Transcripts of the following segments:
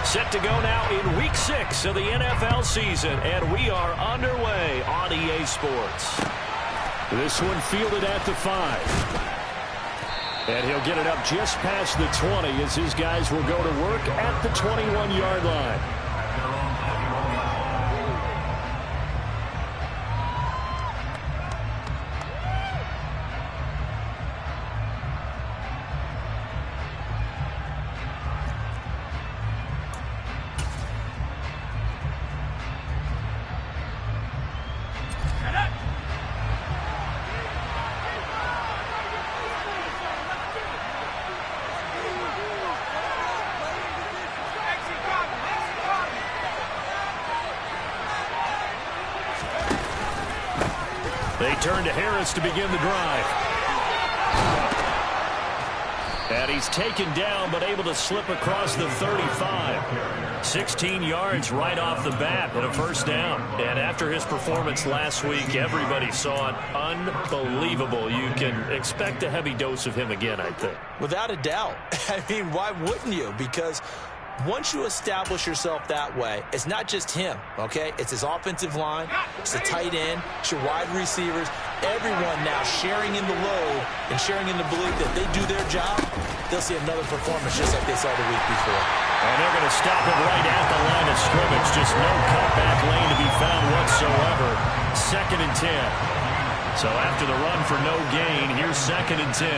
Set to go now in Week 6 of the NFL season, and we are underway on EA Sports. This one fielded at the 5. And he'll get it up just past the 20 as his guys will go to work at the 21-yard line. They turn to Harris to begin the drive. And he's taken down but able to slip across the 35. 16 yards right off the bat and a first down. And after his performance last week, everybody saw it. Unbelievable. You can expect a heavy dose of him again, I think. Without a doubt. I mean, why wouldn't you? Because once you establish yourself that way, it's not just him, okay? It's his offensive line, it's the tight end, it's your wide receivers, everyone now sharing in the load and sharing in the belief that they do their job, they'll see another performance just like they saw the week before. And they're going to stop it right at the line of scrimmage. Just no cutback lane to be found whatsoever. 2nd and 10. So after the run for no gain, here's 2nd and 10.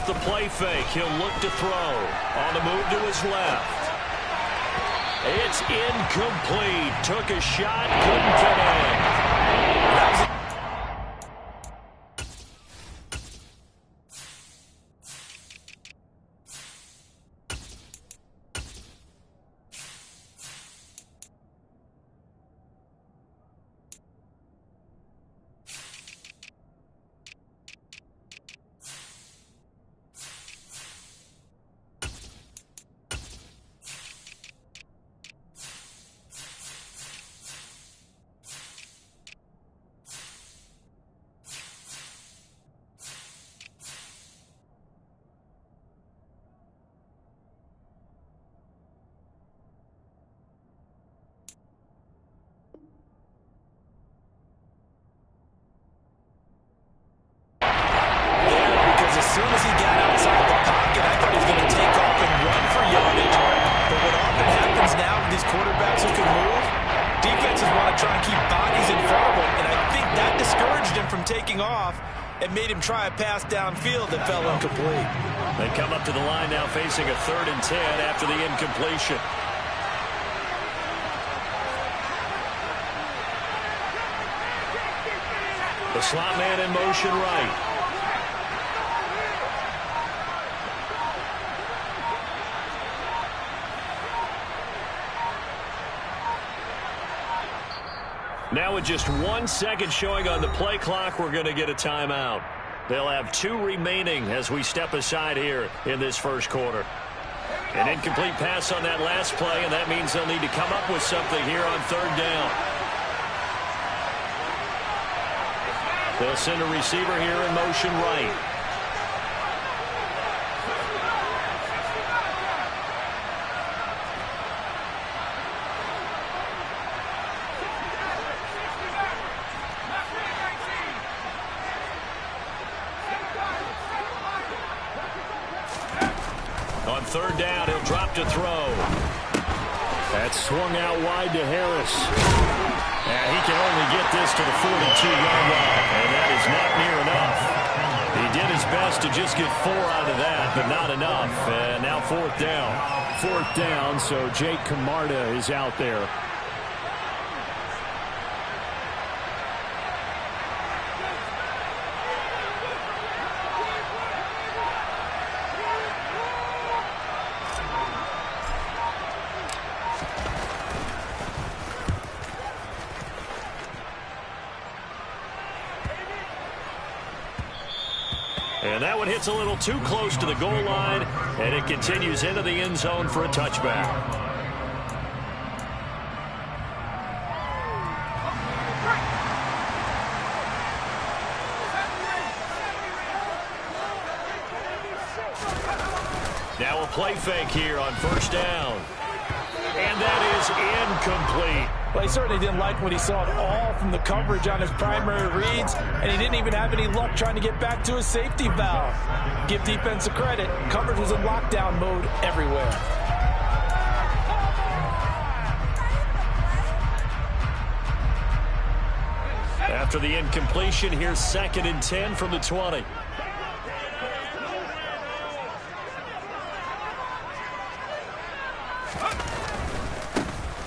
The play fake. He'll look to throw. On the move to his left. It's incomplete. Took a shot. Couldn't get in. As soon as he got outside the pocket, I thought he was going to take off and run for yardage. But what often happens now with these quarterbacks who can move, defenses want to try and keep bodies in front of them. And I think that discouraged him from taking off and made him try a pass downfield that fell incomplete. They come up to the line now facing a 3rd and 10 after the incompletion. The slot man in motion right. Now with just 1 second showing on the play clock, we're going to get a timeout. They'll have 2 remaining as we step aside here in this first quarter. An incomplete pass on that last play, and that means they'll need to come up with something here on 3rd down. They'll send a receiver here in motion right. On 3rd down, he'll drop to throw. That's swung out wide to Harris. And he can only get this to the 42-yard line, and that is not near enough. He did his best to just get 4 out of that, but not enough. And now 4th down. 4th down, so Jake Camarda is out there. And that one hits a little too close to the goal line, and it continues into the end zone for a touchback. Now a play fake here on first down. And that is incomplete. Well, he certainly didn't like what he saw at all from the coverage on his primary reads, and he didn't even have any luck trying to get back to his safety valve. Give defense a credit. Coverage was in lockdown mode everywhere. After the incompletion, here's 2nd and 10 from the 20.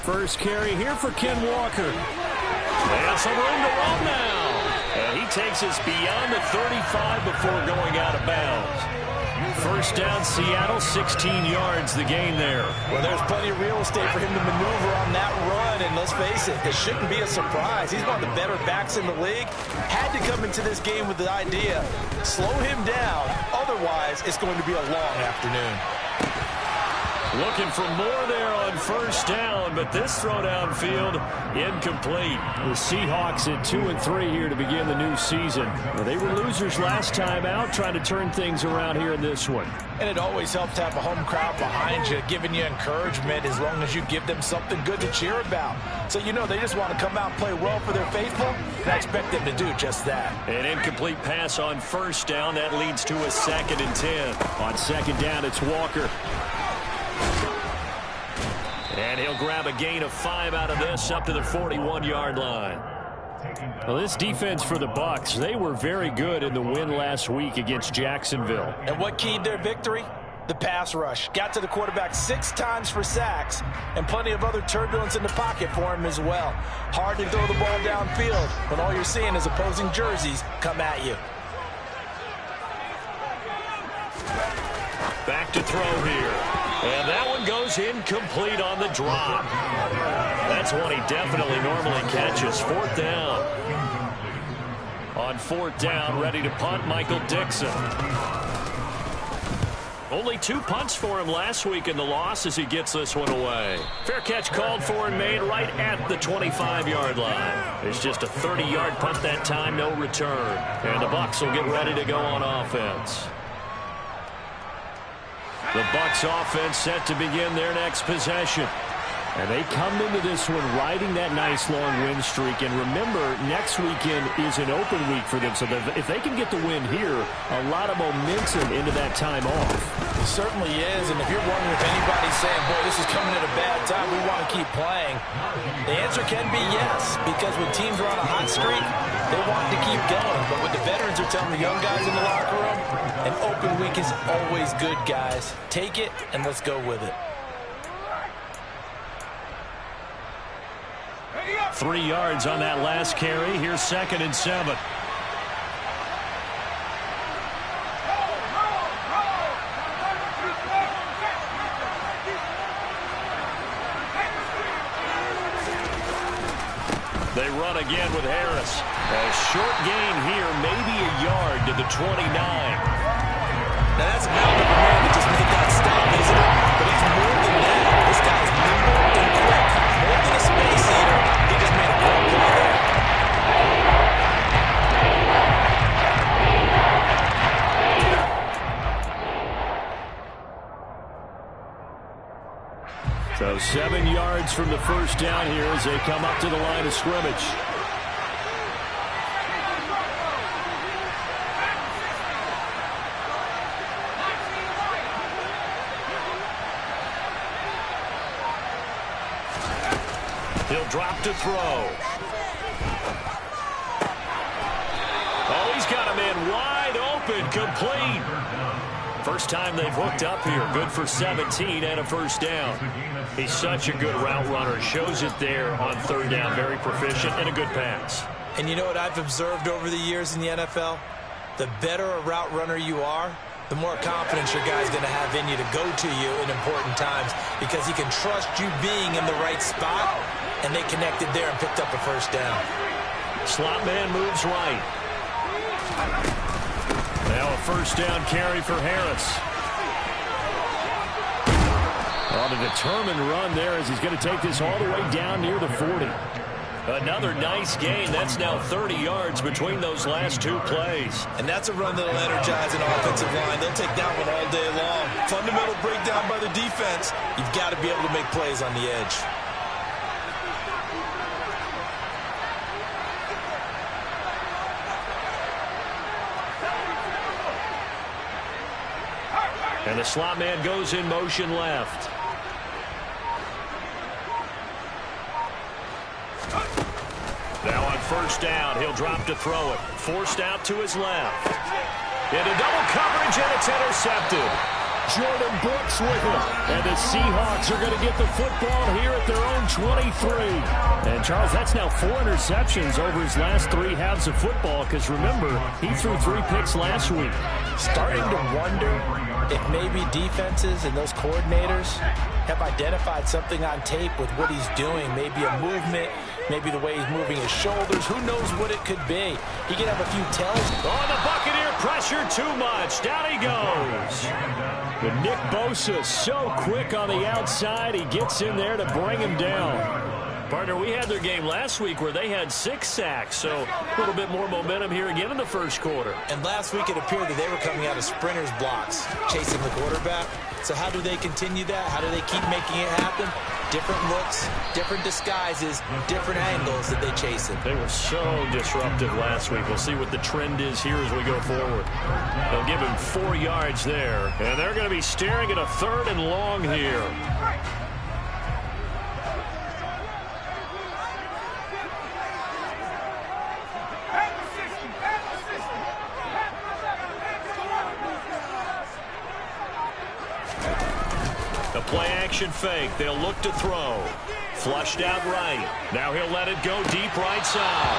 First carry here for Ken Walker. And some room to run now. And he takes us beyond the 35 before going out of bounds. First down, Seattle, 16 yards the gain there. Well, there's plenty of real estate for him to maneuver on that run, and let's face it, it shouldn't be a surprise. He's one of the better backs in the league. Had to come into this game with the idea, slow him down, otherwise it's going to be a long afternoon. Looking for more there on first down, but this throw downfield incomplete. The Seahawks at 2-3 here to begin the new season. Well, they were losers last time out, trying to turn things around here in this one. And it always helps to have a home crowd behind you, giving you encouragement as long as you give them something good to cheer about. So you know they just want to come out and play well for their faithful, and I expect them to do just that. An incomplete pass on first down. That leads to a 2nd and 10. On second down, it's Walker. And he'll grab a gain of 5 out of this up to the 41-yard line. Well, this defense for the Bucs, they were very good in the win last week against Jacksonville. And what keyed their victory? The pass rush. Got to the quarterback 6 times for sacks, and plenty of other turbulence in the pocket for him as well. Hard to throw the ball downfield when all you're seeing is opposing jerseys come at you. Back to throw here. And that one goes incomplete on the drop. That's one he definitely normally catches. 4th down. On 4th down, ready to punt, Michael Dixon. Only 2 punts for him last week in the loss as he gets this one away. Fair catch called for and made right at the 25-yard line. It's just a 30-yard punt that time, no return. And the Bucs will get ready to go on offense. The Bucs offense set to begin their next possession. And they come into this one riding that nice long win streak. And remember, next weekend is an open week for them. So if they can get the win here, a lot of momentum into that time off. It certainly is. And if you're wondering if anybody's saying, boy, this is coming at a bad time, we want to keep playing, the answer can be yes. Because when teams are on a hot streak, they want to keep going. But what the veterans are telling the young guys in the locker room, an open week is always good, guys. Take it and let's go with it. 3 yards on that last carry. Here's 2nd and 7. They run again with Harris. A short gain here, maybe a yard to the 29. Now that's a mountain of a man that just made that stop, isn't it? But he's more than that. This guy's nimble and quick. More than a space eater. He just made a great play there. So 7 yards from the first down here as they come up to the line of scrimmage. He'll drop to throw. Oh, he's got a man wide open, complete. First time they've hooked up here. Good for 17 and a first down. He's such a good route runner. Shows it there on 3rd down. Very proficient and a good pass. And you know what I've observed over the years in the NFL? The better a route runner you are, the more confidence your guy's going to have in you to go to you in important times because he can trust you being in the right spot, and they connected there and picked up a first down. Slot man moves right. Now a first down carry for Harris. On a determined run there as he's going to take this all the way down near the 40. Another nice gain. That's now 30 yards between those last two plays. And that's a run that'll energize an offensive line. They'll take that one all day long. Fundamental breakdown by the defense. You've got to be able to make plays on the edge. And the slot man goes in motion left. Now on first down, he'll drop to throw it. Forced out to his left. Into double coverage, and it's intercepted. Jordan Brooks with it. And the Seahawks are going to get the football here at their own 23. And, Charles, that's now 4 interceptions over his last 3 halves of football because, remember, he threw 3 picks last week. Starting to wonder if maybe defenses and those coordinators have identified something on tape with what he's doing. Maybe a movement, maybe the way he's moving his shoulders. Who knows what it could be? He could have a few tells. Oh, the Buccaneer pressure too much. Down he goes. But Nick Bosa so quick on the outside. He gets in there to bring him down. Partner, we had their game last week where they had 6 sacks, so a little bit more momentum here again in the first quarter. And last week it appeared that they were coming out of sprinters blocks, chasing the quarterback. So how do they continue that? How do they keep making it happen? Different looks, different disguises, different angles that they chase it. They were so disruptive last week. We'll see what the trend is here as we go forward. They'll give him 4 yards there, and they're going to be staring at a 3rd and long here. Play-action fake. They'll look to throw. Flushed out right. Now he'll let it go deep right side.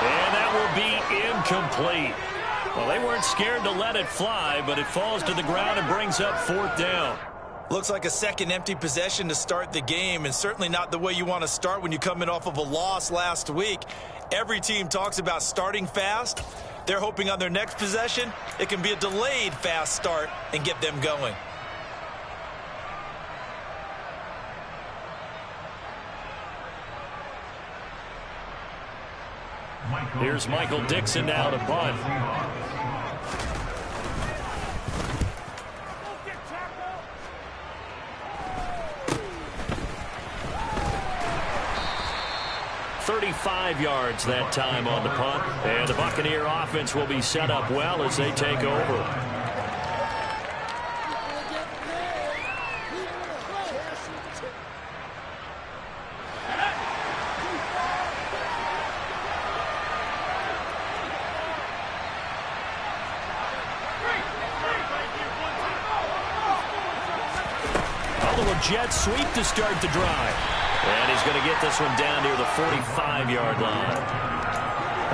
And that will be incomplete. Well, they weren't scared to let it fly, but it falls to the ground and brings up 4th down. Looks like a second empty possession to start the game, and certainly not the way you want to start when you come in off of a loss last week. Every team talks about starting fast. They're hoping on their next possession, it can be a delayed fast start and get them going. Here's Michael Dixon now to punt. "35 yards that time on the punt. And the Buccaneer offense will be set up well as they take over. Jet sweep to start the drive. And he's going to get this one down near the 45-yard line.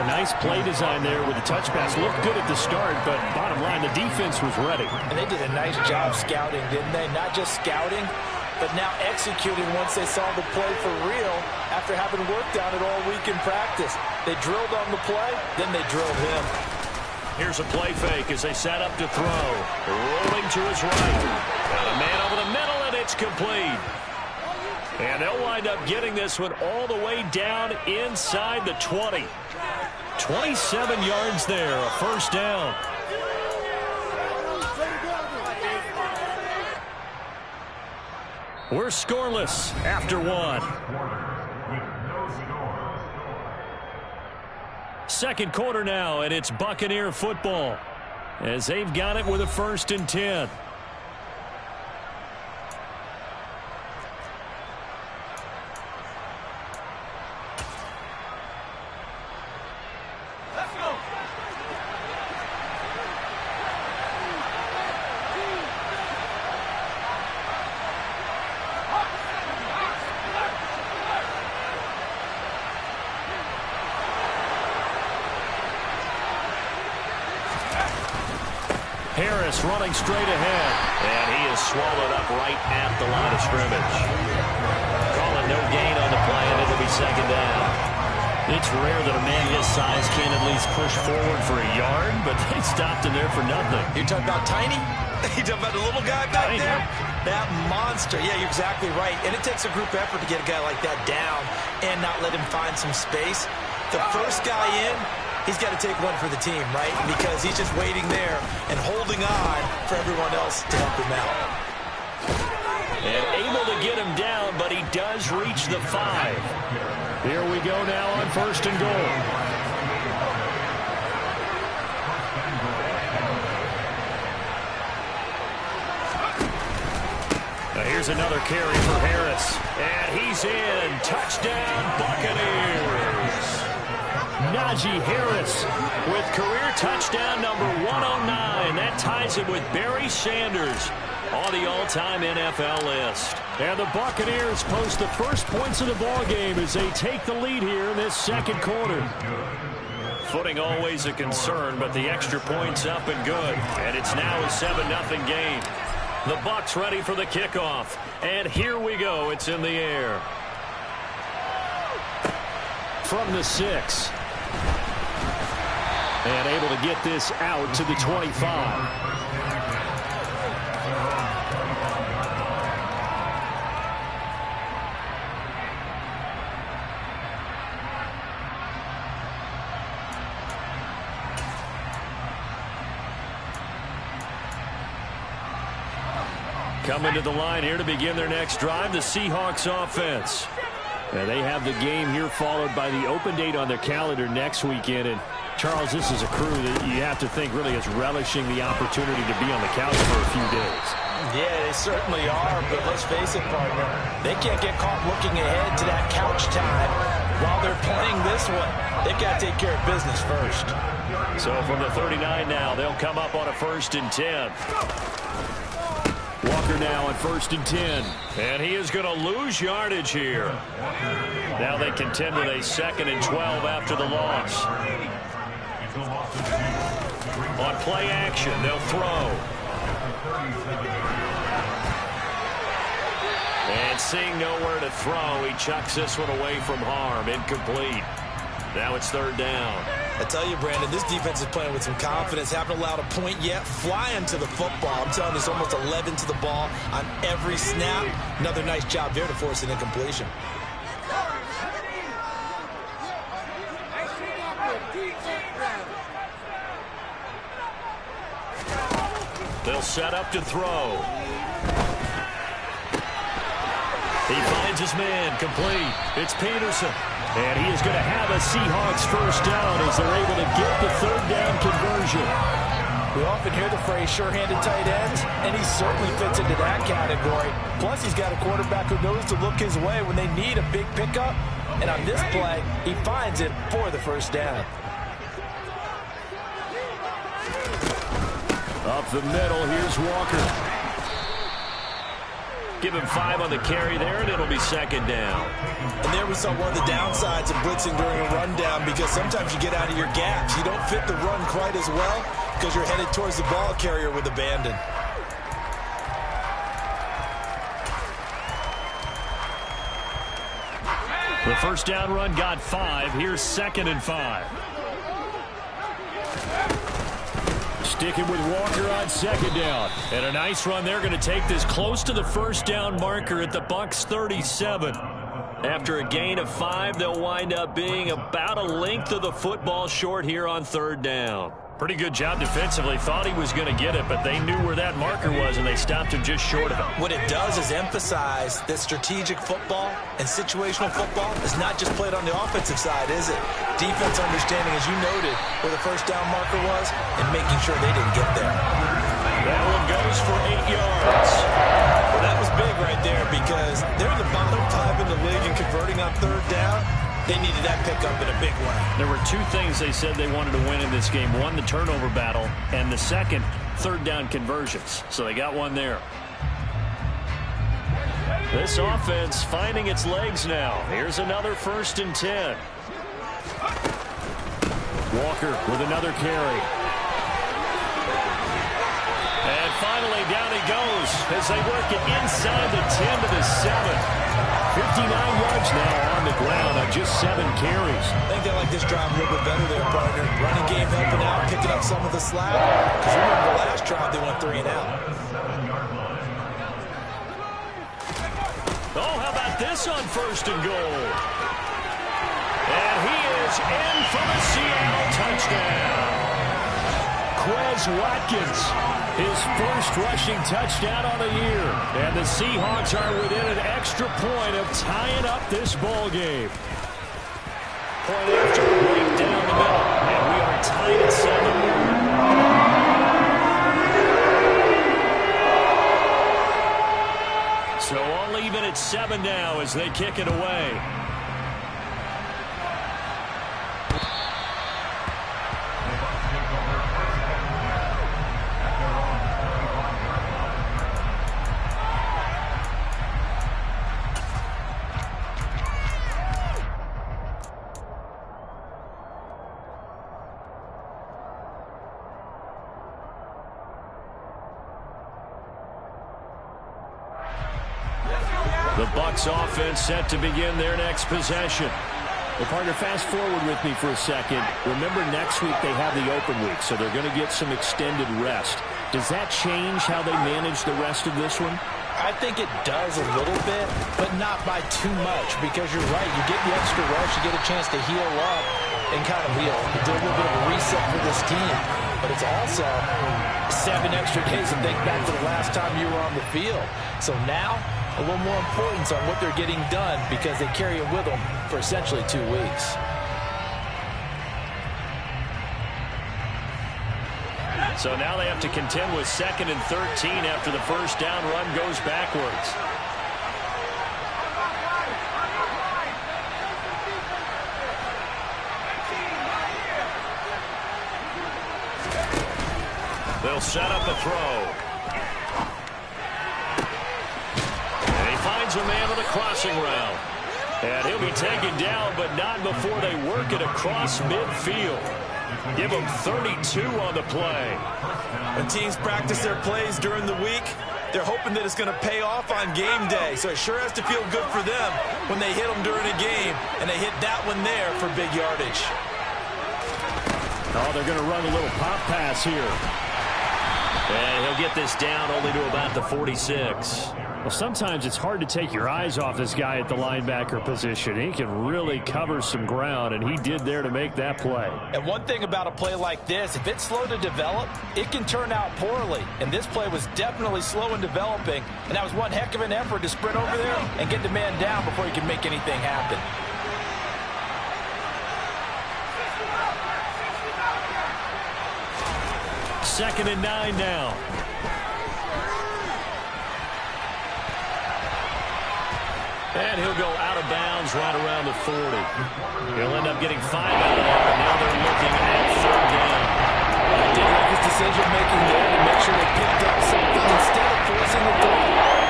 A nice play design there with the touch pass. Looked good at the start, but bottom line, the defense was ready. And they did a nice job scouting, didn't they? Not just scouting, but now executing once they saw the play for real after having worked on it all week in practice. They drilled on the play, then they drilled him. Here's a play fake as they set up to throw. Rolling to his right. Got a man over the middle, and it's complete. And they'll wind up getting this one all the way down inside the 20. 27 yards there, a first down. We're scoreless after 1. Second quarter now, and it's Buccaneer football as they've got it with a 1st and 10. Harris running straight ahead, and he is swallowed up right at the line of scrimmage. Calling no gain on the play, and it'll be 2nd down. It's rare that a man his size can at least push forward for a yard, but they stopped him there for nothing. You're talking about tiny? You're talking about the little guy back there? That monster. Yeah, you're exactly right. And it takes a group effort to get a guy like that down and not let him find some space. The first guy in, he's got to take one for the team, right? Because he's just waiting there and holding on for everyone else to help him out. And able to get him down, but he does reach the 5. Here we go now on 1st and goal. Now here's another carry for Harris. And he's in. Touchdown, Buccaneers. Najee Harris with career touchdown number 109. That ties him with Barry Sanders on the all-time NFL list. And the Buccaneers post the first points of the ball game as they take the lead here in this second quarter. Footing always a concern, but the extra points up and good. And it's now a 7-0 game. The Bucs ready for the kickoff. And here we go. It's in the air. From the 6. And able to get this out to the 25. Coming to the line here to begin their next drive, the Seahawks offense. And they have the game here followed by the open date on their calendar next weekend. And Charles, this is a crew that you have to think really is relishing the opportunity to be on the couch for a few days. Yeah, they certainly are, but let's face it, partner. They can't get caught looking ahead to that couch time while they're playing this one. They've got to take care of business first. So from the 39 now, they'll come up on a 1st and 10. Walker now on 1st and 10. And he is going to lose yardage here. Now they contend with a 2nd and 12 after the loss. On play action, they'll throw. And seeing nowhere to throw, he chucks this one away from harm. Incomplete. Now it's 3rd down. I tell you, Brandon, this defense is playing with some confidence. Haven't allowed a point yet. Flying to the football. I'm telling you, it's almost 11 to the ball on every snap. Another nice job there to force an incompletion. They'll set up to throw. He finds his man, complete. It's Peterson. And he is going to have a Seahawks 1st down as they're able to get the 3rd down conversion. We often hear the phrase sure-handed tight ends, and he certainly fits into that category. Plus, he's got a quarterback who knows to look his way when they need a big pickup. And on this play, he finds it for the 1st down. Up the middle, here's Walker. Give him 5 on the carry there, and it'll be 2nd down. And there we saw one of the downsides of blitzing during a rundown, because sometimes you get out of your gaps. You don't fit the run quite as well because you're headed towards the ball carrier with abandon. The 1st down run got 5. Here's 2nd and 5. Sticking with Walker on 2nd down. And a nice run. They're going to take this close to the 1st down marker at the Bucs 37. After a gain of 5, they'll wind up being about a length of the football short here on 3rd down. Pretty good job defensively. Thought he was going to get it, but they knew where that marker was, and they stopped him just short of it. What it does is emphasize that strategic football and situational football is not just played on the offensive side, is it? Defense understanding, as you noted, where the 1st down marker was and making sure they didn't get there. That one goes for 8 yards. Well, that was big right there because they're the bottom 5 in the league in converting on 3rd down. They needed that pickup in a big way. There were 2 things they said they wanted to win in this game. One, the turnover battle, and the second, 3rd down conversions. So they got one there. This offense finding its legs now. Here's another 1st and 10. Walker with another carry. And finally down he goes as they work it inside the 10 to the 7. 59 yards now on the ground on just 7 carries. I think they like this drive a little bit better there, partner. Running game helping out, picking up some of the slack. Because remember the last drive, they went 3 and out. Oh, how about this on 1st and goal? And he is in for the Seattle touchdown. Quez Watkins, his first rushing touchdown on the year. And the Seahawks are within an extra point of tying up this ball game. Point after right down the middle. And we are tied at 7. So all even at 7 now as they kick it away. The Bucs offense set to begin their next possession. Well, partner, fast forward with me for a second. Remember, next week they have the open week, so they're going to get some extended rest. Does that change how they manage the rest of this one? I think it does a little bit, but not by too much, because you're right. You get the extra rest, you get a chance to heal up and kind of do a little bit of a reset for this team. But it's also 7 extra days to think back to the last time you were on the field. So now, a little more importance on what they're getting done because they carry it with them for essentially 2 weeks. So now they have to contend with 2nd and 13 after the first down run goes backwards. They'll set up a throw. And he finds a man on the crossing route. And he'll be taken down, but not before they work it across midfield. Give them 32 on the play. When teams practice their plays during the week, they're hoping that it's going to pay off on game day. So it sure has to feel good for them when they hit them during a game, and they hit that one there for big yardage. Oh, they're going to run a little pop pass here. And he'll get this down only to about the 46. Well, sometimes it's hard to take your eyes off this guy at the linebacker position. He can really cover some ground, and he did there to make that play. And one thing about a play like this, if it's slow to develop, it can turn out poorly. And this play was definitely slow in developing, and that was one heck of an effort to sprint over there and get the man down before he could make anything happen. Second and 9 now. And he'll go out of bounds right around the 40. He'll end up getting 5 out of that, and now they're looking at 3rd down. I did like his decision-making there to make sure they picked up something instead of forcing the throw.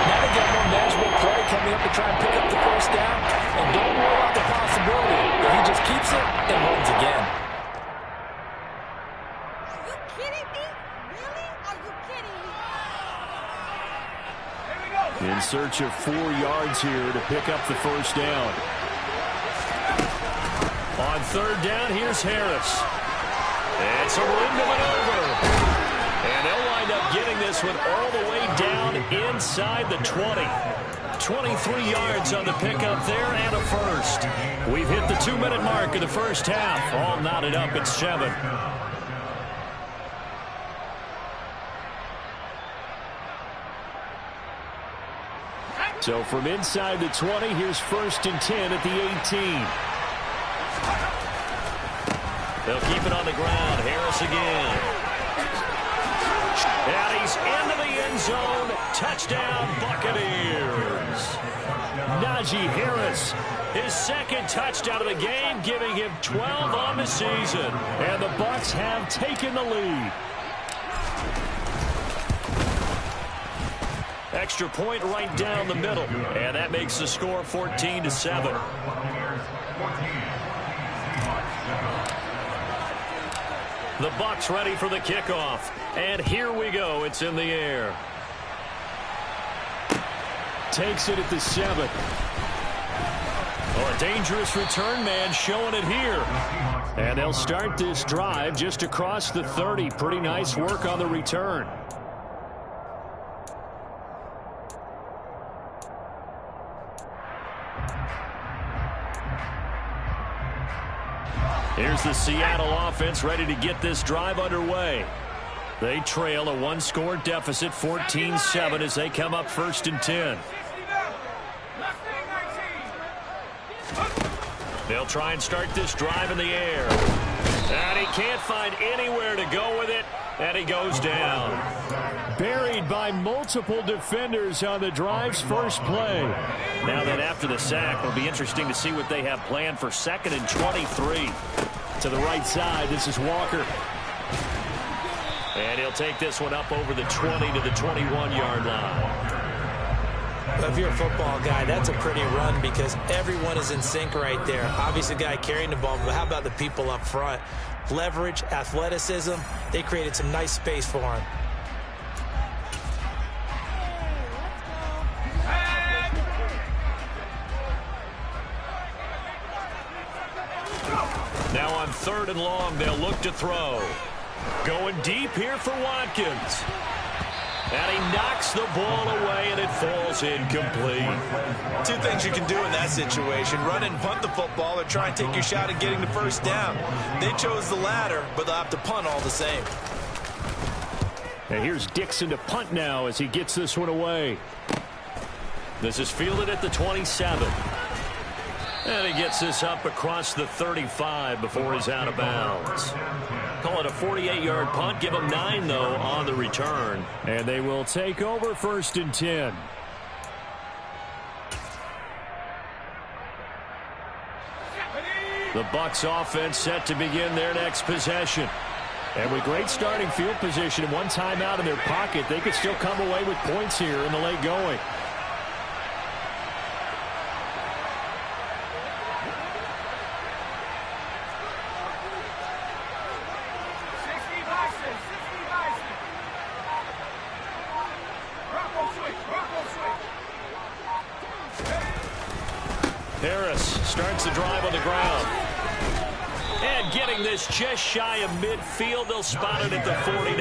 Now they got more manageable play coming up to try and pick up the first down. And don't rule out the possibility that he just keeps it and runs again. In search of 4 yards here to pick up the first down. On 3rd down, here's Harris. It's a window and over. And they'll wind up getting this one all the way down inside the 20. 23 yards on the pickup there and a first. We've hit the 2-minute mark of the first half. All knotted up at 7. So from inside the 20, here's 1st and 10 at the 18. They'll keep it on the ground. Harris again. And he's into the end zone. Touchdown, Buccaneers. Najee Harris, his 2nd touchdown of the game, giving him 12 on the season. And the Bucs have taken the lead. Extra point right down the middle. And that makes the score 14-7. The Bucs ready for the kickoff. And here we go. It's in the air. Takes it at the 7. Oh, a dangerous return man showing it here. And they'll start this drive just across the 30. Pretty nice work on the return. Here's the Seattle offense ready to get this drive underway. They trail a one-score deficit, 14-7, as they come up 1st and 10. They'll try and start this drive in the air. And he can't find anywhere to go with it, and he goes down. Buried by multiple defenders on the drive's first play. Now that after the sack, it'll be interesting to see what they have planned for 2nd and 23. To the right side, this is Walker. And he'll take this one up over the 20 to the 21-yard line. If you're a football guy, that's a pretty run because everyone is in sync right there. Obviously, the guy carrying the ball, but how about the people up front? Leverage, athleticism, they created some nice space for him. Now on 3rd and long, they'll look to throw. Going deep here for Watkins. And he knocks the ball away, and it falls incomplete. 2 things you can do in that situation. Run and punt the football or try and take your shot at getting the first down. They chose the latter, but they'll have to punt all the same. And here's Dixon to punt now as he gets this one away. This is fielded at the 27. And he gets this up across the 35 before he's out of bounds. Call it a 48-yard punt. Give him 9, though, on the return. And they will take over 1st and 10. The Bucs offense set to begin their next possession. And with great starting field position and one timeout in their pocket, they could still come away with points here in the late going. Harris starts the drive on the ground. And getting this just shy of midfield, they'll spot it at the 49.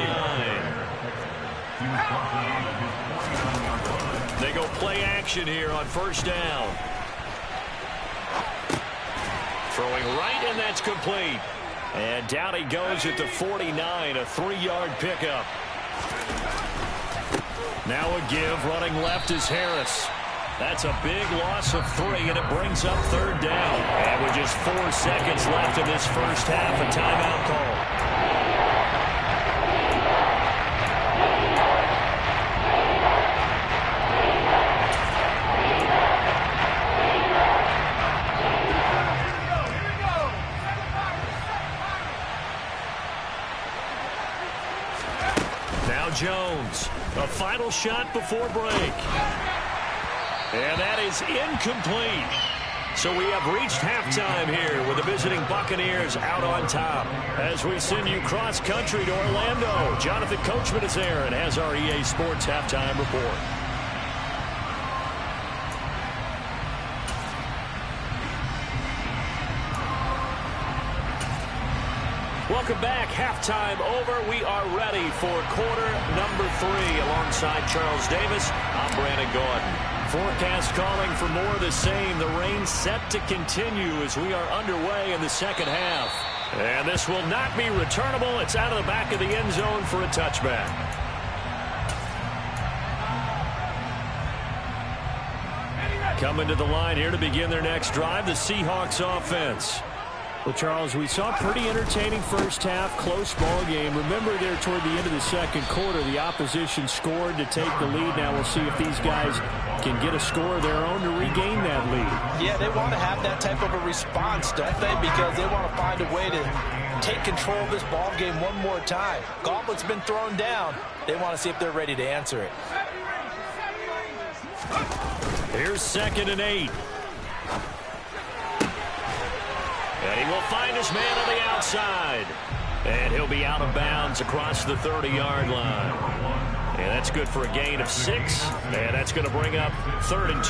They go play action here on 1st down. Throwing right, and that's complete. And down he goes at the 49, a 3-yard pickup. Now a give, running left is Harris. That's a big loss of 3, and it brings up 3rd down. And with just 4 seconds left in this first half, a timeout call. Now Jones, a final shot before break. And that is incomplete. So we have reached halftime here with the visiting Buccaneers out on top. As we send you cross-country to Orlando, Jonathan Coachman is there and has our EA Sports halftime report. Welcome back. Halftime over. We are ready for quarter number 3. Alongside Charles Davis, I'm Brandon Gordon. Forecast calling for more of the same. The rain set to continue as we are underway in the second half. And this will not be returnable. It's out of the back of the end zone for a touchback. Coming to the line here to begin their next drive, the Seahawks offense. Well, Charles, we saw a pretty entertaining first half, close ball game. Remember there toward the end of the second quarter, the opposition scored to take the lead. Now we'll see if these guys can get a score of their own to regain that lead. Yeah, they want to have that type of a response, don't they? Because they want to find a way to take control of this ball game one more time. Gauntlet's been thrown down. They want to see if they're ready to answer it. Here's 2nd and 8. And he will find his man on the outside. And he'll be out of bounds across the 30-yard line. And that's good for a gain of 6. And that's going to bring up 3rd and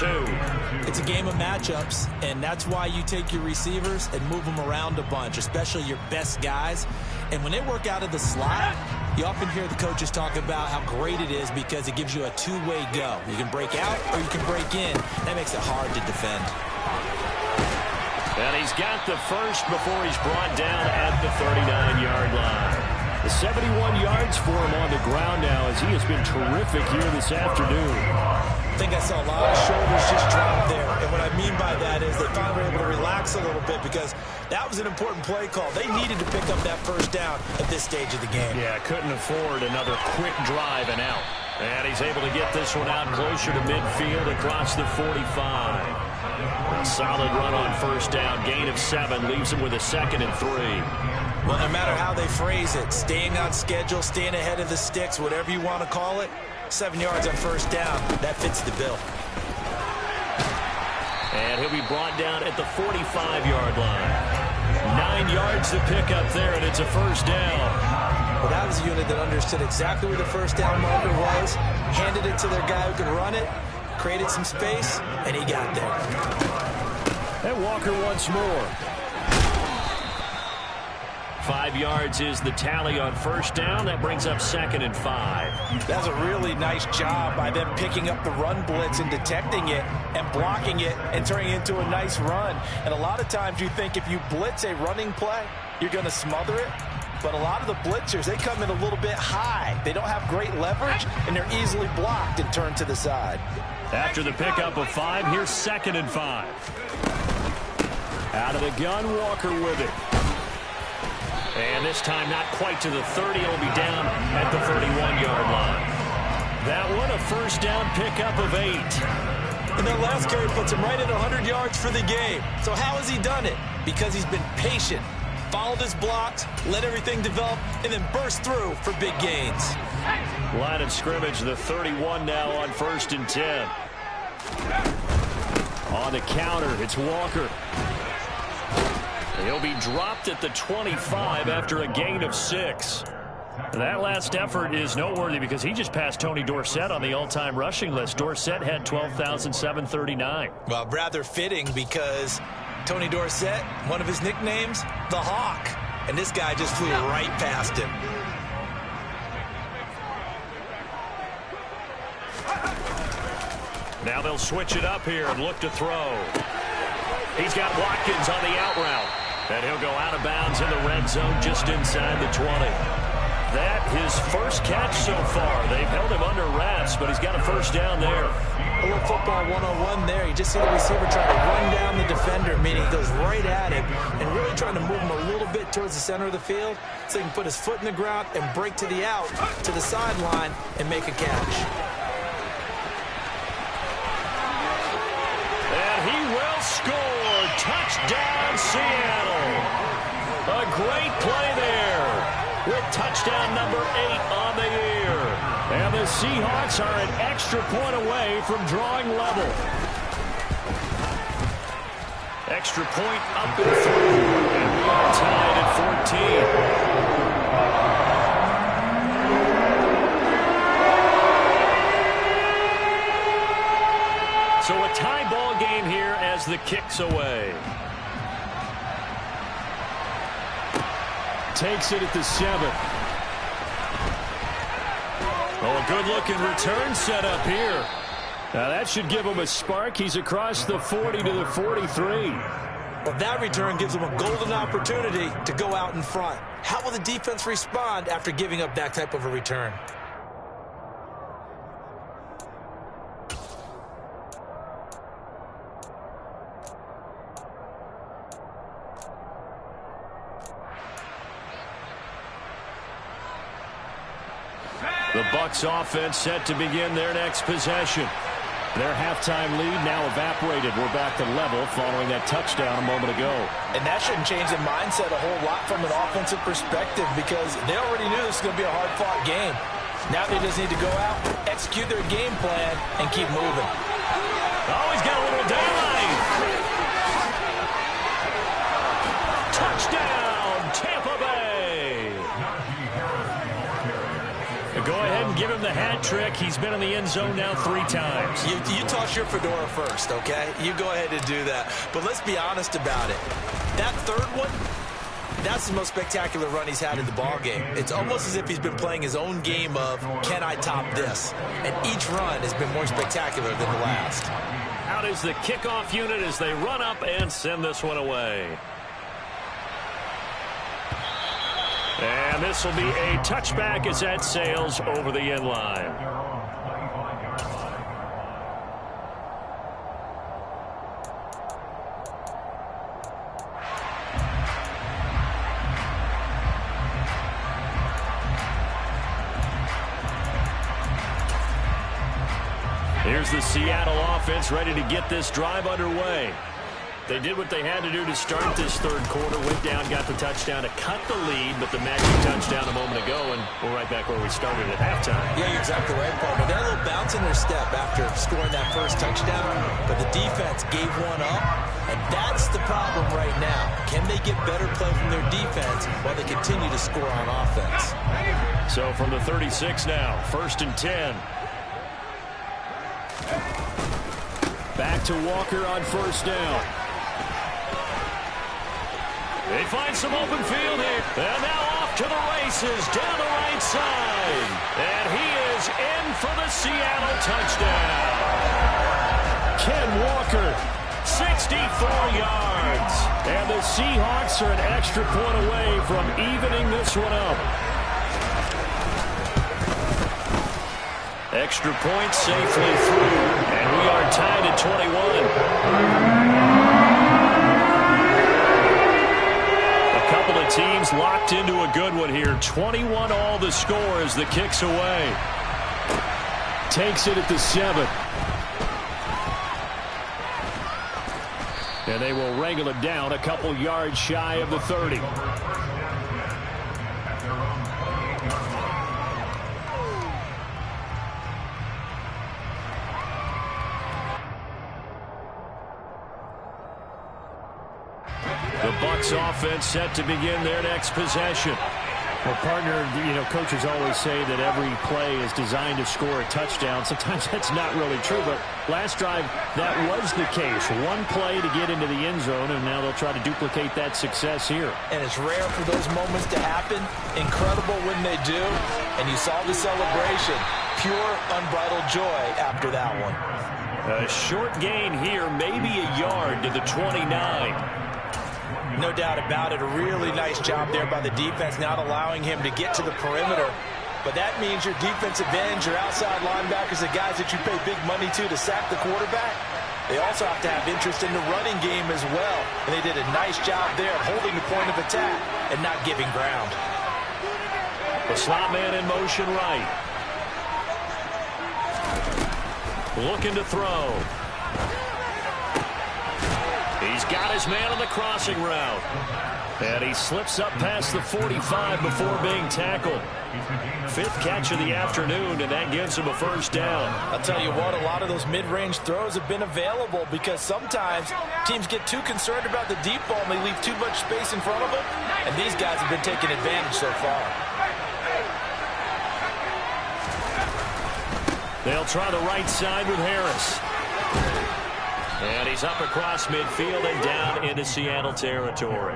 2. It's a game of matchups, and that's why you take your receivers and move them around a bunch, especially your best guys. And when they work out of the slot, you often hear the coaches talk about how great it is because it gives you a two-way go. You can break out or you can break in. That makes it hard to defend. And he's got the first before he's brought down at the 39-yard line. The 71 yards for him on the ground now as he has been terrific here this afternoon. I think I saw a lot of shoulders just drop there. And what I mean by that is they finally were able to relax a little bit because that was an important play call. They needed to pick up that first down at this stage of the game. Yeah, couldn't afford another quick drive and out. And he's able to get this one out closer to midfield across the 45. A solid run on first down. Gain of 7 leaves him with a 2nd and 3. Well, no matter how they phrase it, staying on schedule, staying ahead of the sticks, whatever you want to call it, 7 yards on first down, that fits the bill. And he'll be brought down at the 45-yard line. 9 yards to pick up there, and it's a first down. Well, that was a unit that understood exactly where the first down marker was, handed it to their guy who could run it, created some space, and he got there. And Walker once more. 5 yards is the tally on first down. That brings up 2nd and 5. That's a really nice job by them picking up the run blitz and detecting it and blocking it and turning it into a nice run. And a lot of times you think if you blitz a running play, you're going to smother it. But a lot of the blitzers, they come in a little bit high. They don't have great leverage, and they're easily blocked and turned to the side. After the pickup of 5, here's 2nd and 5. Out of the gun, Walker with it. And this time not quite to the 30. It'll be down at the 31-yard line. That one, a first down pickup of 8. And that last carry puts him right at 100 yards for the game. So how has he done it? Because he's been patient, followed his blocks, let everything develop, and then burst through for big gains. Line of scrimmage, the 31 now on 1st and 10. On the counter, it's Walker. He'll be dropped at the 25 after a gain of 6. That last effort is noteworthy because he just passed Tony Dorsett on the all-time rushing list. Dorsett had 12,739. Well, rather fitting because Tony Dorsett, one of his nicknames, the Hawk. And this guy just flew right past him. Now they'll switch it up here and look to throw. He's got Watkins on the out route. And he'll go out of bounds in the red zone just inside the 20. That his first catch so far. They've held him under wraps, but he's got a first down there. A little football 101 there. You just see the receiver trying to run down the defender, meaning he goes right at him and really trying to move him a little bit towards the center of the field so he can put his foot in the ground and break to the out, to the sideline, and make a catch. And he will score. Touchdown, Seattle. A great play there with touchdown number 8 on the year. And the Seahawks are an extra point away from drawing level. Extra point up and through. And we are tied at 14. So a tie ball game here as the kick's away. Takes it at the 7. Oh, a good-looking return set up here. Now that should give him a spark. He's across the 40 to the 43. Well, that return gives him a golden opportunity to go out in front. How will the defense respond after giving up that type of a return? The Bucs offense set to begin their next possession. Their halftime lead now evaporated. We're back to level following that touchdown a moment ago. And that shouldn't change the mindset a whole lot from an offensive perspective because they already knew this was going to be a hard-fought game. Now they just need to go out, execute their game plan, and keep moving. Oh, he's got a little daylight. Touchdown, Tampa Bay. hat trick. He's been in the end zone now 3 times. You toss your fedora first, okay? You go ahead and do that. But let's be honest about it. That third one, that's the most spectacular run he's had in the ballgame. It's almost as if he's been playing his own game of, can I top this? And each run has been more spectacular than the last. Out is the kickoff unit as they run up and send this one away. And this will be a touchback as that sails over the end line. Here's the Seattle offense ready to get this drive underway. They did what they had to do to start this third quarter. Went down, got the touchdown to cut the lead, but the magic touchdown a moment ago, and we're right back where we started at halftime. Yeah, you're exactly right, Paul. They had a little bounce in their step after scoring that first touchdown, but the defense gave one up, and that's the problem right now. Can they get better play from their defense while they continue to score on offense? So from the 36 now, 1st and 10. Back to Walker on 1st down. They find some open field here. And now off to the races down the right side. And he is in for the Seattle touchdown. Ken Walker, 64 yards. And the Seahawks are an extra point away from evening this one up. Extra point safely through. And we are tied at 21. Couple of teams locked into a good one here. 21 all the score as the kick's away. Takes it at the 7. And they will wrangle it down a couple yards shy of the 30. Bucs offense set to begin their next possession. Well, partner, coaches always say that every play is designed to score a touchdown. Sometimes that's not really true, but last drive, that was the case. One play to get into the end zone, and now they'll try to duplicate that success here. And it's rare for those moments to happen. Incredible when they do. And you saw the celebration. Pure, unbridled joy after that one. A short gain here, maybe a yard to the 29. No doubt about it. A really nice job there by the defense, not allowing him to get to the perimeter. But that means your defensive ends, your outside linebackers, the guys that you pay big money to sack the quarterback, they also have to have interest in the running game as well. And they did a nice job there of holding the point of attack and not giving ground. The slot man in motion right. Looking to throw. He's got his man on the crossing route. And he slips up past the 45 before being tackled. 5th catch of the afternoon, and that gives him a 1st down. I'll tell you what, a lot of those mid-range throws have been available because sometimes teams get too concerned about the deep ball and they leave too much space in front of them. And these guys have been taking advantage so far. They'll try the right side with Harris. And he's up across midfield and down into Seattle territory.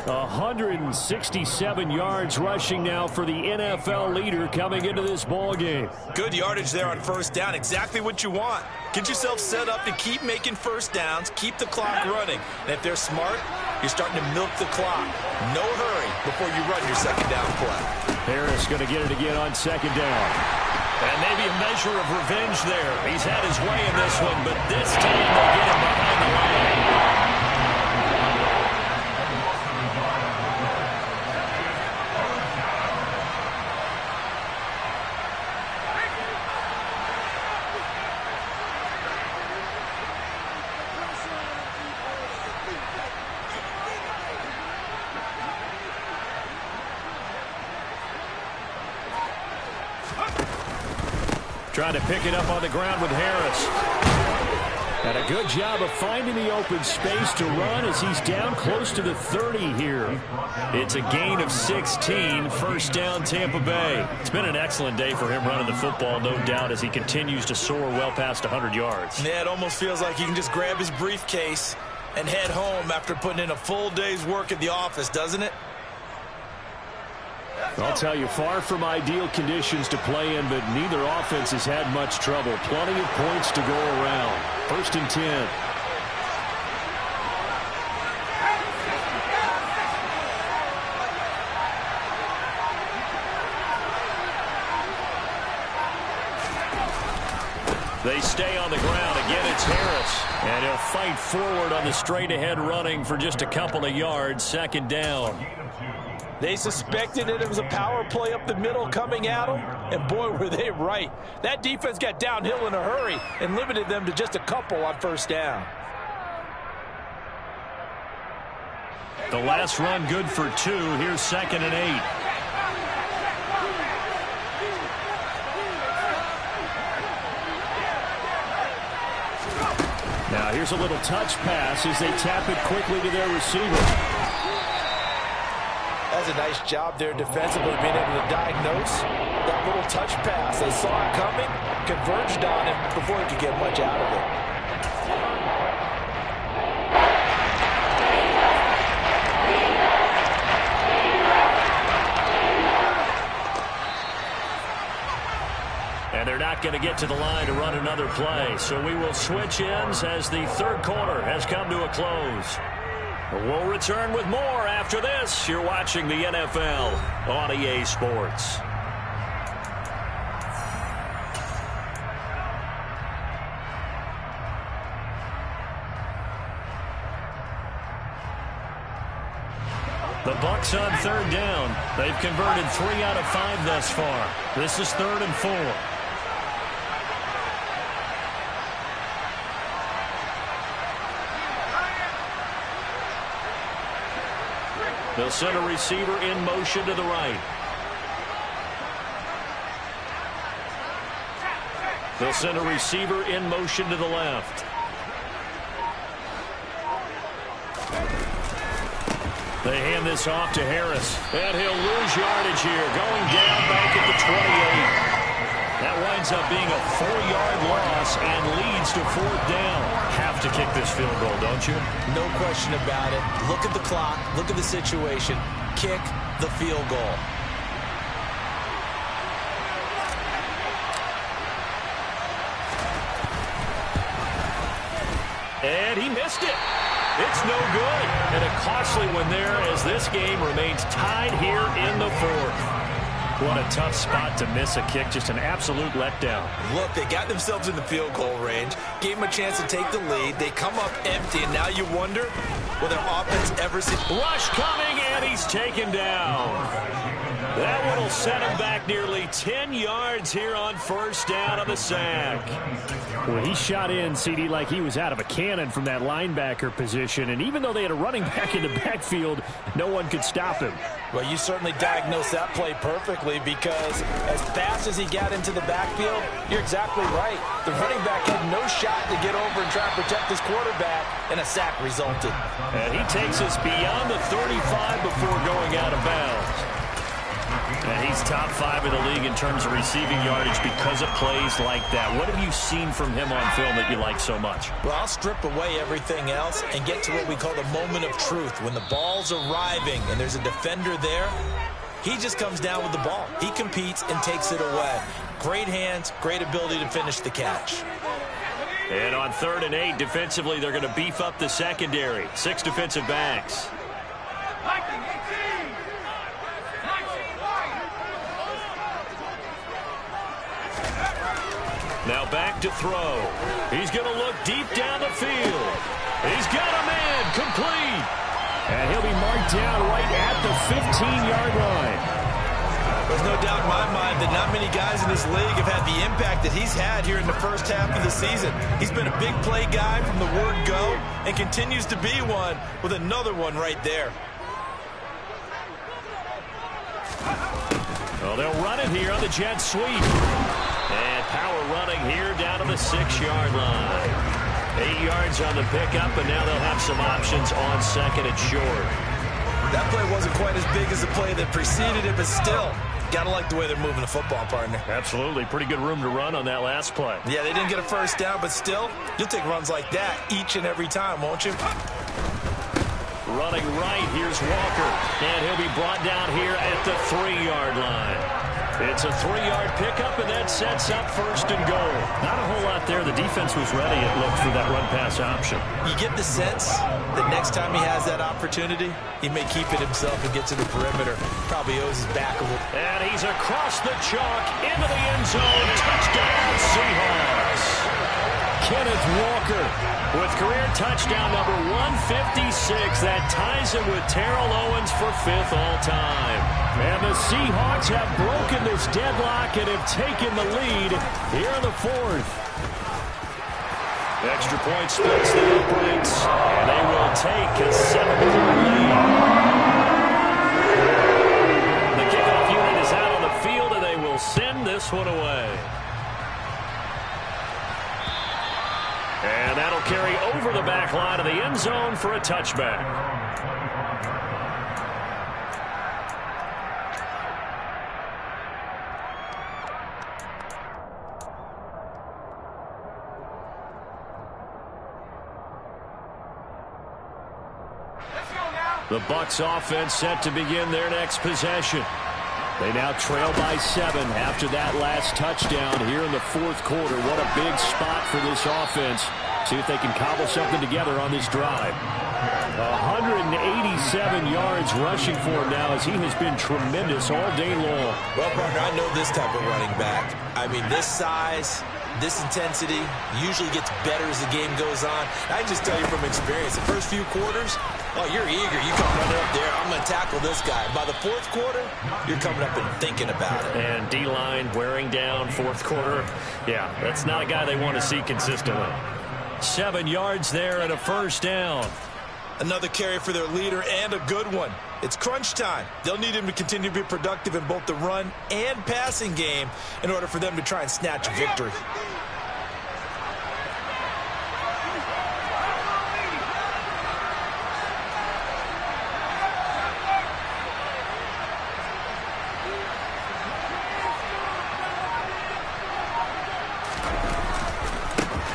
167 yards rushing now for the NFL leader coming into this ball game. Good yardage there on 1st down. Exactly what you want. Get yourself set up to keep making 1st downs, keep the clock running. And if they're smart, you're starting to milk the clock. No hurry before you run your 2nd down play. Harris going to get it again on 2nd down. And maybe a measure of revenge there. He's had his way in this one, but this time they'll get him behind the line. Trying to pick it up on the ground with Harris. And a good job of finding the open space to run as he's down close to the 30 here. It's a gain of 16, first down Tampa Bay. It's been an excellent day for him running the football, no doubt, as he continues to soar well past 100 yards. Yeah, it almost feels like he can just grab his briefcase and head home after putting in a full day's work at the office, doesn't it? I'll tell you, far from ideal conditions to play in, but neither offense has had much trouble. Plenty of points to go around. First and 10. They stay on the ground. Again, it's Harris. And he'll fight forward on the straight-ahead running for just a couple of yards. Second down. They suspected that it was a power play up the middle coming at them, and boy, were they right. That defense got downhill in a hurry and limited them to just a couple on first down. The last run good for 2. Here's 2nd and 8. Now here's a little touch pass as they tap it quickly to their receiver. That's a nice job there defensively, being able to diagnose that little touch pass. They saw it coming, converged on him before he could get much out of it. And they're not going to get to the line to run another play. So we will switch ends as the third quarter has come to a close. We'll return with more after this. You're watching the NFL on EA Sports. The Bucs on third down. They've converted 3 out of 5 thus far. This is 3rd and 4. They'll send a receiver in motion to the right. They'll send a receiver in motion to the left. They hand this off to Harris. And he'll lose yardage here. Going down back at the 28. That winds up being a 4-yard loss and leads to 4th down. Have to kick this field goal, don't you? No question about it. Look at the clock. Look at the situation. Kick the field goal. And he missed it. It's no good. And a costly one there as this game remains tied here in the 4th. What a tough spot to miss a kick. Just an absolute letdown. Look, they got themselves in the field goal range. Gave them a chance to take the lead. They come up empty, and now you wonder, will their offense ever see... Rush coming, and he's taken down. That one will set him back nearly 10 yards here on first down on the sack. Well, he shot in, CD, like he was out of a cannon from that linebacker position. And even though they had a running back in the backfield, no one could stop him. Well, you certainly diagnosed that play perfectly because as fast as he got into the backfield, you're exactly right. The running back had no shot to get over and try to protect his quarterback, and a sack resulted. And he takes us beyond the 35 before going out of bounds. And he's top 5 in the league in terms of receiving yardage because of plays like that. What have you seen from him on film that you like so much? Well, I'll strip away everything else and get to what we call the moment of truth. When the ball's arriving and there's a defender there, he just comes down with the ball. He competes and takes it away. Great hands, great ability to finish the catch. And on 3rd and 8, defensively, they're going to beef up the secondary. 6 defensive backs. Now back to throw. He's going to look deep down the field. He's got a man complete. And he'll be marked down right at the 15-yard line. There's no doubt in my mind that not many guys in this league have had the impact that he's had here in the first half of the season. He's been a big play guy from the word go and continues to be one with another one right there. Well, they'll run it here on the jet sweep. And power running here down to the 6-yard line. 8 yards on the pickup, and now they'll have some options on second and short. That play wasn't quite as big as the play that preceded it, but still, got to like the way they're moving the football, partner. Absolutely. Pretty good room to run on that last play. Yeah, they didn't get a first down, but still, you'll take runs like that each and every time, won't you? Running right, here's Walker. And he'll be brought down here at the 3-yard line. It's a 3-yard pickup, and that sets up first and goal. Not a whole lot there. The defense was ready, it looked, for that run-pass option. You get the sense that next time he has that opportunity, he may keep it himself and get to the perimeter. Probably owes his back a little. And he's across the chalk into the end zone. Touchdown, Seahawks. Kenneth Walker with career touchdown number 156. That ties him with Terrell Owens for 5th all-time. And the Seahawks have broken this deadlock and have taken the lead here in the 4th. Extra point splits the uprights, and they will take a 7-point lead. The kickoff unit is out on the field, and they will send this one away. And that'll carry over the back line of the end zone for a touchback. The Bucs offense set to begin their next possession. They now trail by 7 after that last touchdown here in the 4th quarter. What a big spot for this offense. See if they can cobble something together on this drive. 187 yards rushing for him now as he has been tremendous all day long. Well, partner, I know this type of running back. I mean, this size, this intensity usually gets better as the game goes on. I can just tell you from experience, the first few quarters, oh, you're eager. You come running up there, I'm going to tackle this guy. By the 4th quarter, you're coming up and thinking about it. And D-line wearing down 4th quarter. Yeah, that's not a guy they want to see consistently. 7 yards there and a first down. Another carry for their leader and a good one. It's crunch time. They'll need him to continue to be productive in both the run and passing game in order for them to try and snatch a victory.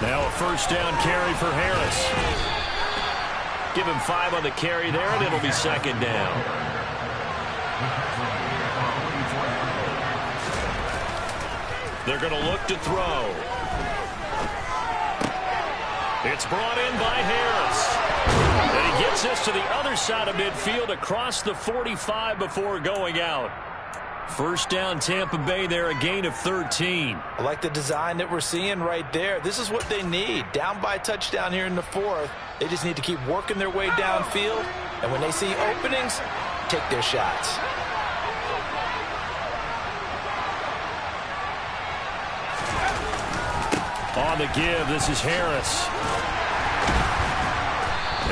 Now a first down carry for Harris. Give him 5 on the carry there, and it'll be second down. They're going to look to throw. It's brought in by Harris. And he gets this to the other side of midfield across the 45 before going out. First down, Tampa Bay there, a gain of 13. I like the design that we're seeing right there. This is what they need. Down by a touchdown here in the 4th. They just need to keep working their way downfield. And when they see openings, take their shots. On the give, this is Harris.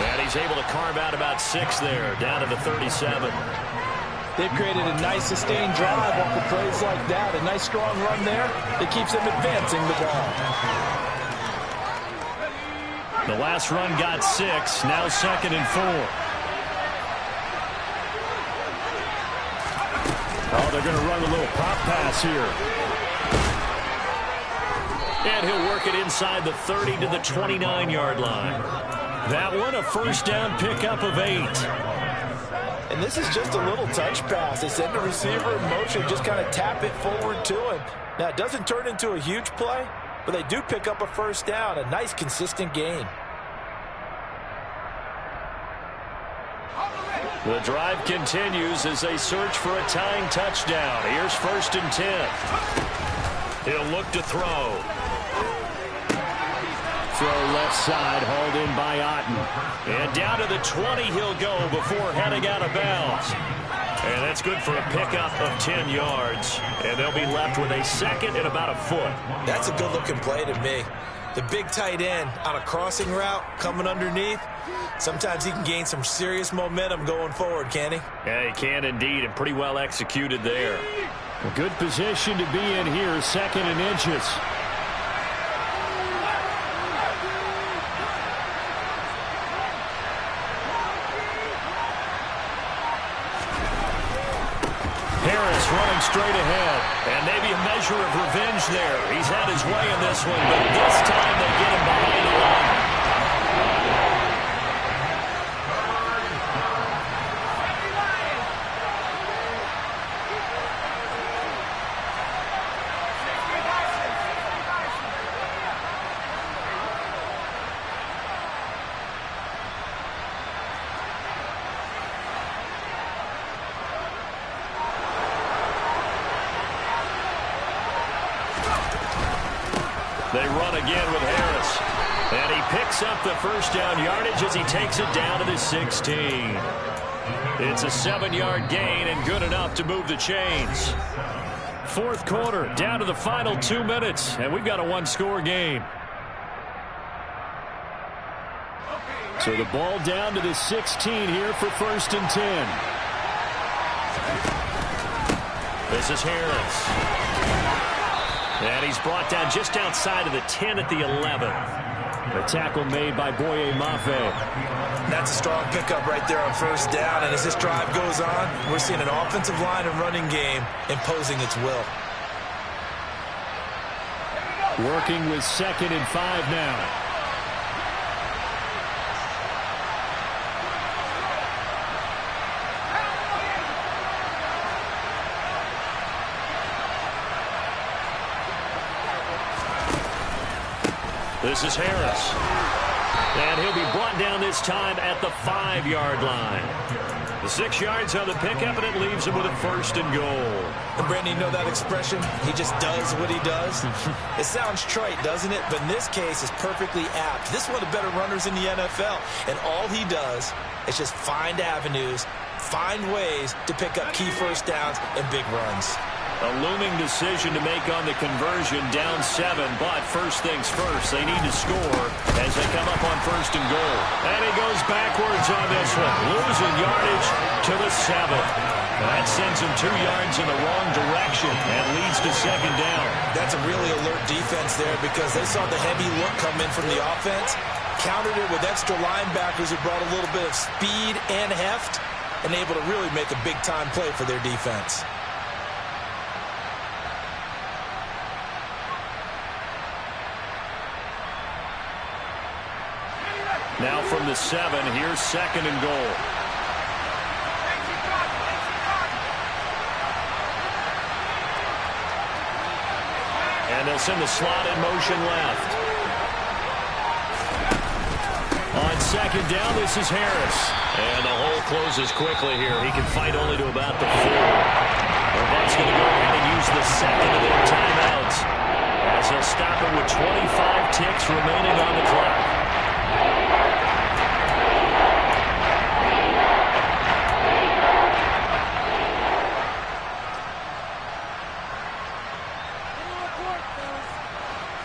And he's able to carve out about 6 there, down to the 37. They've created a nice sustained drive off of plays like that. A nice strong run there that keeps them advancing the ball. The last run got 6. Now 2nd and 4. Oh, they're going to run a little pop pass here. And he'll work it inside the 30 to the 29-yard line. That one, a first down pickup of 8. And this is just a little touch pass. They send the receiver in motion, just kind of tap it forward to him. Now, it doesn't turn into a huge play, but they do pick up a first down, a nice, consistent gain. The drive continues as they search for a tying touchdown. Here's 1st and 10. He'll look to throw. Throw left side, hauled in by Otten. And down to the 20 he'll go before heading out of bounds. And that's good for a pickup of 10 yards. And they'll be left with a 2nd and about a foot. That's a good-looking play to me. The big tight end on a crossing route coming underneath. Sometimes he can gain some serious momentum going forward, can he? Yeah, he can indeed, and pretty well executed there. A good position to be in here, 2nd and inches. running straight ahead. And maybe a measure of revenge there. He's had his way in this one, but this time they get him behind the line. They run again with Harris. And he picks up the first down yardage as he takes it down to the 16. It's a 7-yard gain and good enough to move the chains. Fourth quarter, down to the final 2 minutes, and we've got a one-score game. So the ball down to the 16 here for 1st and 10. This is Harris. And he's brought down just outside of the 10 at the 11. The tackle made by Boye Mafe. That's a strong pickup right there on first down. And as this drive goes on, we're seeing an offensive line and running game imposing its will. Working with 2nd and 5 now. This is Harris. And he'll be brought down this time at the 5-yard line. The 6 yards on the pickup, and it leaves him with a 1st and goal. And Brandon, you know that expression? He just does what he does. It sounds trite, doesn't it? But in this case, it's perfectly apt. This is one of the better runners in the NFL. And all he does is just find avenues, find ways to pick up key first downs and big runs. A looming decision to make on the conversion, down 7, but first things first, they need to score as they come up on 1st and goal. And he goes backwards on this one, losing yardage to the 7. That sends him 2 yards in the wrong direction and leads to 2nd down. That's a really alert defense there because they saw the heavy look come in from the offense, countered it with extra linebackers who brought a little bit of speed and heft, and able to really make a big-time play for their defense. Now from the 7, here's 2nd and goal. And they'll send the slot in motion left. On 2nd down, this is Harris. And the hole closes quickly here. He can fight only to about the 4. The Bucs going to go ahead and use the 2nd of their timeouts as they'll stop it with 25 ticks remaining on the clock.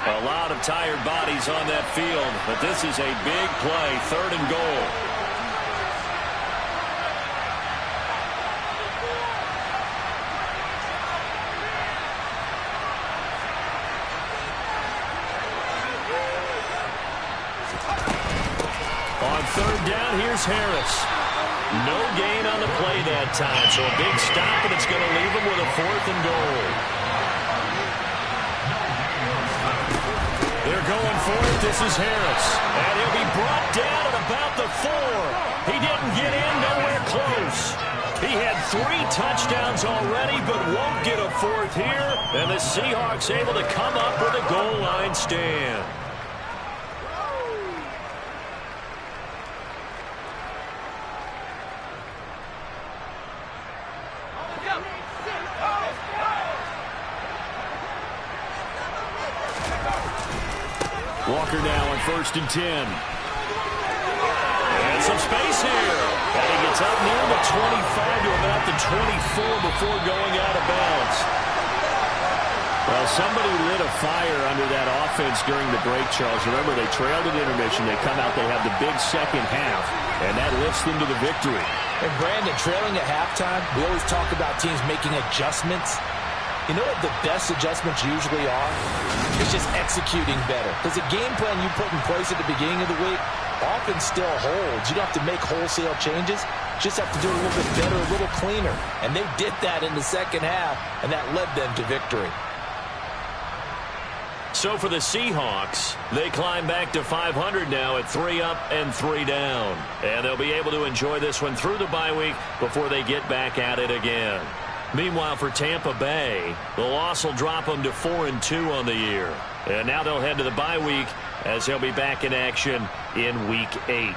A lot of tired bodies on that field, but this is a big play, 3rd and goal. On 3rd down, here's Harris. No gain on the play that time, so a big stop, and it's going to leave him with a 4th and goal. They're going for it. This is Harris. And he'll be brought down at about the 4. He didn't get in, nowhere close. He had 3 touchdowns already, but won't get a 4th here. And the Seahawks able to come up with a goal line stand. Walker now on 1st and 10. And some space here. And he gets up near the 25 to about the 24 before going out of bounds. Well, somebody lit a fire under that offense during the break, Charles. Remember, they trailed at intermission. They come out, they have the big second half, and that lifts them to the victory. And Brandon, trailing at halftime, we always talk about teams making adjustments. You know what the best adjustments usually are? It's just executing better. Because the game plan you put in place at the beginning of the week often still holds. You don't have to make wholesale changes. You just have to do it a little bit better, a little cleaner. And they did that in the second half, and that led them to victory. So for the Seahawks, they climb back to 500 now at 3 up and 3 down. And they'll be able to enjoy this one through the bye week before they get back at it again. Meanwhile, for Tampa Bay, the loss will drop them to 4-2 on the year. And now they'll head to the bye week as they'll be back in action in Week 8.